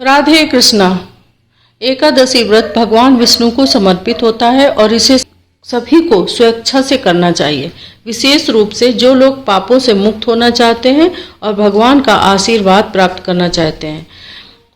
राधे कृष्णा। एकादशी व्रत भगवान विष्णु को समर्पित होता है और इसे सभी को स्वेच्छा से करना चाहिए। विशेष रूप से जो लोग पापों से मुक्त होना चाहते हैं और भगवान का आशीर्वाद प्राप्त करना चाहते हैं।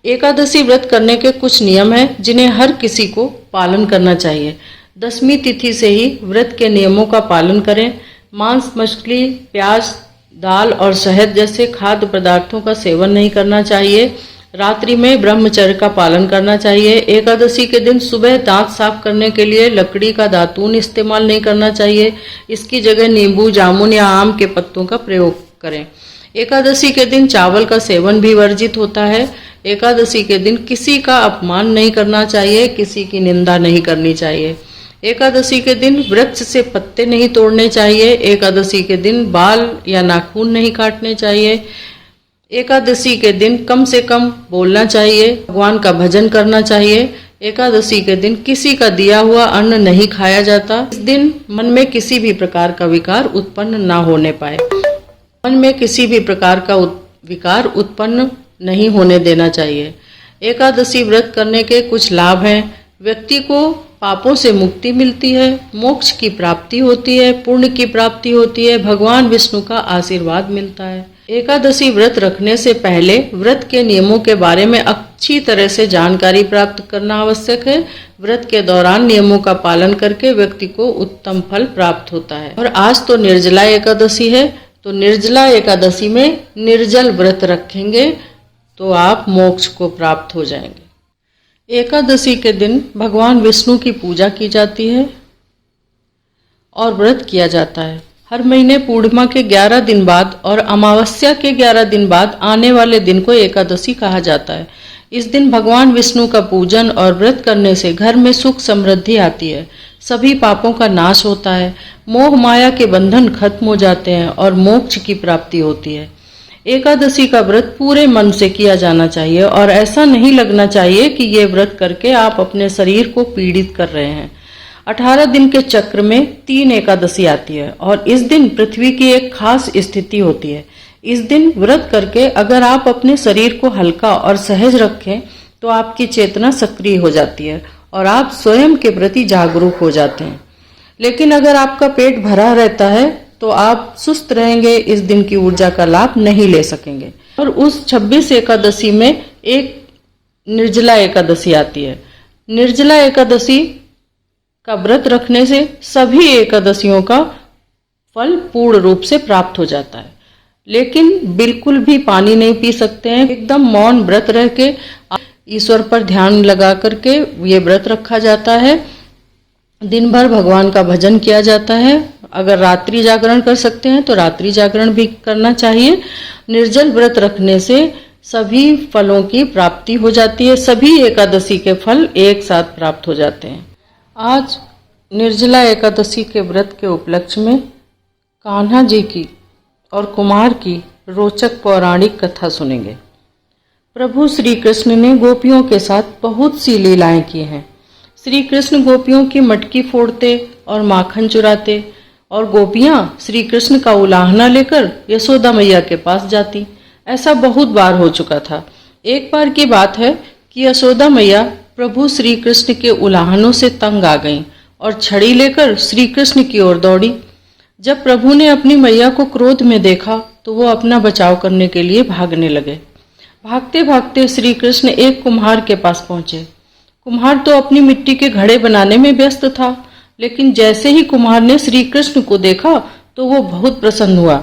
एकादशी व्रत करने के कुछ नियम हैं जिन्हें हर किसी को पालन करना चाहिए। दशमी तिथि से ही व्रत के नियमों का पालन करें। मांस, मछली, प्याज, दाल और शहद जैसे खाद्य पदार्थों का सेवन नहीं करना चाहिए। रात्रि में ब्रह्मचर्य का पालन करना चाहिए। एकादशी के दिन सुबह दांत साफ करने के लिए लकड़ी का दातून इस्तेमाल नहीं करना चाहिए। इसकी जगह नींबू, जामुन या आम के पत्तों का प्रयोग करें। एकादशी के दिन चावल का सेवन भी वर्जित होता है। एकादशी के दिन किसी का अपमान नहीं करना चाहिए, किसी की निंदा नहीं करनी चाहिए। एकादशी के दिन वृक्ष से पत्ते नहीं तोड़ने चाहिए। एकादशी के दिन बाल या नाखून नहीं काटने चाहिए। एकादशी के दिन कम से कम बोलना चाहिए। भगवान का भजन करना चाहिए। एकादशी के दिन किसी का दिया हुआ अन्न नहीं खाया जाता। इस दिन मन में किसी भी प्रकार का विकार उत्पन्न ना होने पाए। मन में किसी भी प्रकार का विकार उत्पन्न नहीं होने देना चाहिए। एकादशी व्रत करने के कुछ लाभ हैं। व्यक्ति को पापों से मुक्ति मिलती है, मोक्ष की प्राप्ति होती है, पुण्य की प्राप्ति होती है, भगवान विष्णु का आशीर्वाद मिलता है। एकादशी व्रत रखने से पहले व्रत के नियमों के बारे में अच्छी तरह से जानकारी प्राप्त करना आवश्यक है। व्रत के दौरान नियमों का पालन करके व्यक्ति को उत्तम फल प्राप्त होता है। और आज तो निर्जला एकादशी है, तो निर्जला एकादशी में निर्जल व्रत रखेंगे तो आप मोक्ष को प्राप्त हो जाएंगे। एकादशी के दिन भगवान विष्णु की पूजा की जाती है और व्रत किया जाता है। हर महीने पूर्णिमा के 11 दिन बाद और अमावस्या के 11 दिन बाद आने वाले दिन को एकादशी कहा जाता है। इस दिन भगवान विष्णु का पूजन और व्रत करने से घर में सुख समृद्धि आती है, सभी पापों का नाश होता है, मोह माया के बंधन खत्म हो जाते हैं और मोक्ष की प्राप्ति होती है। एकादशी का व्रत पूरे मन से किया जाना चाहिए और ऐसा नहीं लगना चाहिए कि ये व्रत करके आप अपने शरीर को पीड़ित कर रहे हैं। 18 दिन के चक्र में 3 एकादशी आती है और इस दिन पृथ्वी की एक खास स्थिति होती है। इस दिन व्रत करके अगर आप अपने शरीर को हल्का और सहज रखें तो आपकी चेतना सक्रिय हो जाती है और आप स्वयं के प्रति जागरूक हो जाते हैं। लेकिन अगर आपका पेट भरा रहता है तो आप सुस्त रहेंगे, इस दिन की ऊर्जा का लाभ नहीं ले सकेंगे। और उस 26 एकादशी में एक निर्जला एकादशी आती है। निर्जला एकादशी का व्रत रखने से सभी एकादशियों का फल पूर्ण रूप से प्राप्त हो जाता है। लेकिन बिल्कुल भी पानी नहीं पी सकते हैं। एकदम मौन व्रत रह के ईश्वर पर ध्यान लगा करके ये व्रत रखा जाता है। दिन भर भगवान का भजन किया जाता है। अगर रात्रि जागरण कर सकते हैं तो रात्रि जागरण भी करना चाहिए। निर्जल व्रत रखने से सभी फलों की प्राप्ति हो जाती है। सभी एकादशी के फल एक साथ प्राप्त हो जाते हैं। आज निर्जला एकादशी के व्रत के उपलक्ष्य में कान्हा जी की और कुमार की रोचक पौराणिक कथा सुनेंगे। प्रभु श्री कृष्ण ने गोपियों के साथ बहुत सी लीलाएं की हैं। श्री कृष्ण गोपियों की मटकी फोड़ते और माखन चुराते और गोपियां श्री कृष्ण का उलाहना लेकर यशोदा मैया के पास जाती। ऐसा बहुत बार हो चुका था। एक बार की बात है कि यशोदा मैया प्रभु श्री कृष्ण के उलाहनों से तंग आ गईं और छड़ी लेकर श्री कृष्ण की ओर दौड़ी। जब प्रभु ने अपनी मैया को क्रोध में देखा तो वो अपना बचाव करने के लिए भागने लगे। भागते भागते श्री कृष्ण एक कुम्हार के पास पहुंचे। कुम्हार तो अपनी मिट्टी के घड़े बनाने में व्यस्त था, लेकिन जैसे ही कुम्हार ने श्री कृष्ण को देखा तो वो बहुत प्रसन्न हुआ।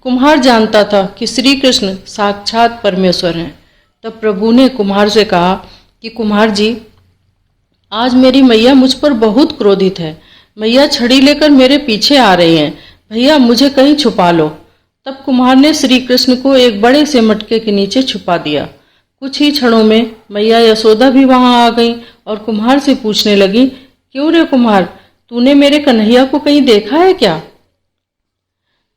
कुम्हार जानता था कि श्री कृष्ण साक्षात परमेश्वर हैं। तब प्रभु ने कुम्हार से कहा कि कुम्हार जी, आज मेरी मैया मुझ पर बहुत क्रोधित है। मैया छड़ी लेकर मेरे पीछे आ रही हैं। भैया मुझे कहीं छुपा लो। तब कुम्हार ने श्री कृष्ण को एक बड़े से मटके के नीचे छुपा दिया। कुछ ही क्षणों में मैया यशोदा भी वहां आ गई और कुम्हार से पूछने लगी, क्यों रे कुम्हार, तूने मेरे कन्हैया को कहीं देखा है क्या?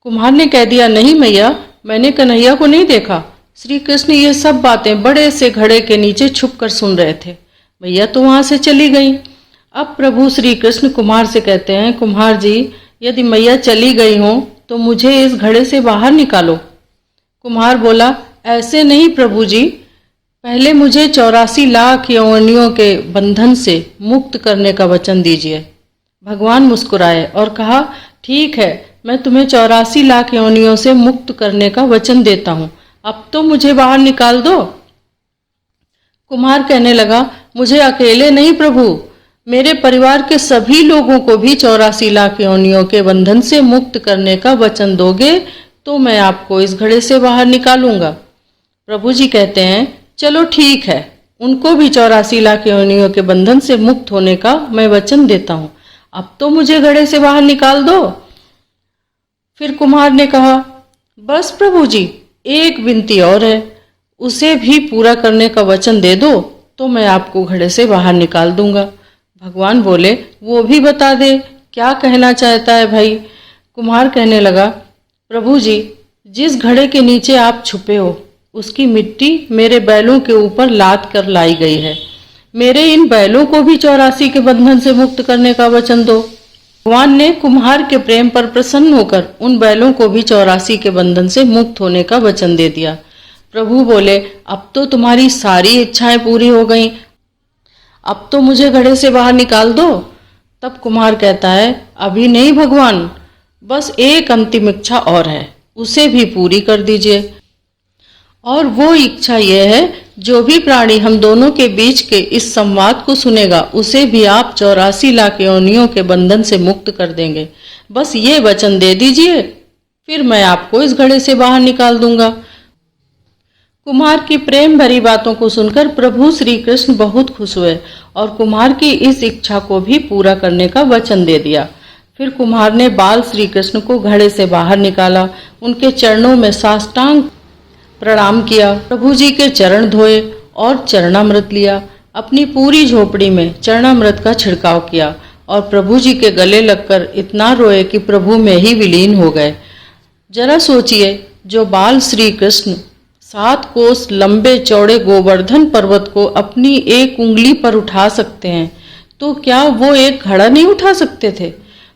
कुम्हार ने कह दिया, नहीं मैया, मैंने कन्हैया को नहीं देखा। श्री कृष्ण ये सब बातें बड़े से घड़े के नीचे छुप कर सुन रहे थे। मैया तो वहां से चली गई। अब प्रभु श्री कृष्ण कुम्हार से कहते हैं, कुम्हार जी, यदि मैया चली गई हो तो मुझे इस घड़े से बाहर निकालो। कुम्हार बोला, ऐसे नहीं प्रभु जी, पहले मुझे 84 लाख योनियों के बंधन से मुक्त करने का वचन दीजिए। भगवान मुस्कुराए और कहा, ठीक है, मैं तुम्हें 84 लाख योनियों से मुक्त करने का वचन देता हूँ, अब तो मुझे बाहर निकाल दो। कुम्हार कहने लगा, मुझे अकेले नहीं प्रभु, मेरे परिवार के सभी लोगों को भी 84 लाख योनियों के बंधन से मुक्त करने का वचन दोगे तो मैं आपको इस घड़े से बाहर निकालूंगा। प्रभु जी कहते हैं, चलो ठीक है, उनको भी 84 लाख योनियों के बंधन से मुक्त होने का मैं वचन देता हूँ, अब तो मुझे घड़े से बाहर निकाल दो। फिर कुम्हार ने कहा, बस प्रभु जी, एक विनती और है, उसे भी पूरा करने का वचन दे दो तो मैं आपको घड़े से बाहर निकाल दूंगा। भगवान बोले, वो भी बता दे, क्या कहना चाहता है भाई। कुम्हार कहने लगा, प्रभु जी, जिस घड़े के नीचे आप छुपे हो उसकी मिट्टी मेरे बैलों के ऊपर लाद कर लाई गई है, मेरे इन बैलों को भी 84 के बंधन से मुक्त करने का वचन दो। भगवान ने कुम्हार के प्रेम पर प्रसन्न होकर उन बैलों को भी 84 के बंधन से मुक्त होने का वचन दे दिया। प्रभु बोले, अब तो तुम्हारी सारी इच्छाएं पूरी हो गईं, अब तो मुझे घड़े से बाहर निकाल दो। तब कुम्हार कहता है, अभी नहीं भगवान, बस एक अंतिम इच्छा और है, उसे भी पूरी कर दीजिए। और वो इच्छा यह है, जो भी प्राणी हम दोनों के बीच के इस संवाद को सुनेगा उसे भी आप 84 लाख योनियों के बंधन से मुक्त कर देंगे। बस ये वचन दे दीजिए, फिर मैं आपको इस घड़े से बाहर निकाल दूंगा। कुम्हार की प्रेम भरी बातों को सुनकर प्रभु श्री कृष्ण बहुत खुश हुए और कुम्हार की इस इच्छा को भी पूरा करने का वचन दे दिया। फिर कुम्हार ने बाल श्री कृष्ण को घड़े से बाहर निकाला, उनके चरणों में साष्टांग प्रणाम किया, प्रभु जी के चरण धोए और चरणामृत लिया, अपनी पूरी झोपड़ी में चरणामृत का छिड़काव किया और प्रभु जी के गले लगकर इतना रोए कि प्रभु में ही विलीन हो गए। जरा सोचिए, जो बाल श्री कृष्ण 7 कोस लंबे चौड़े गोवर्धन पर्वत को अपनी एक उंगली पर उठा सकते हैं, तो क्या वो एक घड़ा नहीं उठा सकते थे?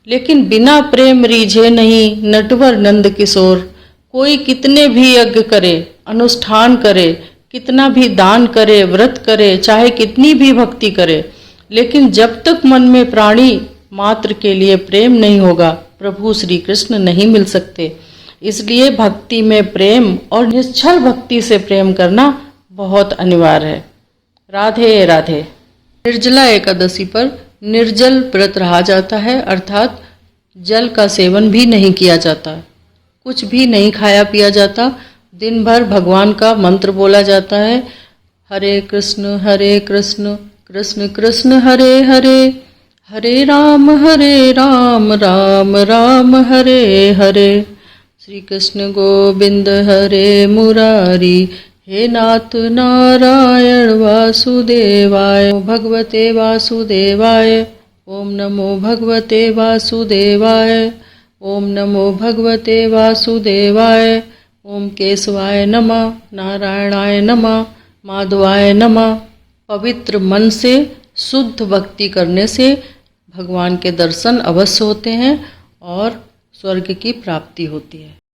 लेकिन बिना प्रेम रीझे नहीं नटवर नंद किशोर, कोई कितने भी यज्ञ करे, अनुष्ठान करे, कितना भी दान करे, व्रत करे, चाहे कितनी भी भक्ति करे, लेकिन जब तक मन में प्राणी मात्र के लिए प्रेम नहीं होगा, प्रभु श्री कृष्ण नहीं मिल सकते। इसलिए भक्ति में प्रेम और निश्चल भक्ति से प्रेम करना बहुत अनिवार्य है। राधे राधे। निर्जला एकादशी पर निर्जल व्रत रहा जाता है, अर्थात जल का सेवन भी नहीं किया जाता, कुछ भी नहीं खाया पिया जाता, दिन भर भगवान का मंत्र बोला जाता है, हरे कृष्ण कृष्ण कृष्ण हरे हरे, हरे राम राम राम हरे हरे। श्री कृष्ण गोविंद हरे मुरारी, हे नाथ नारायण वासुदेवाय, भगवते वासुदेवाय, ओम नमो भगवते वासुदेवाय, ओम नमो भगवते वासुदेवाय, ओम केशवाय नमः, नारायणाय नमः, माधवाय नमः। पवित्र मन से शुद्ध भक्ति करने से भगवान के दर्शन अवश्य होते हैं और स्वर्ग की प्राप्ति होती है।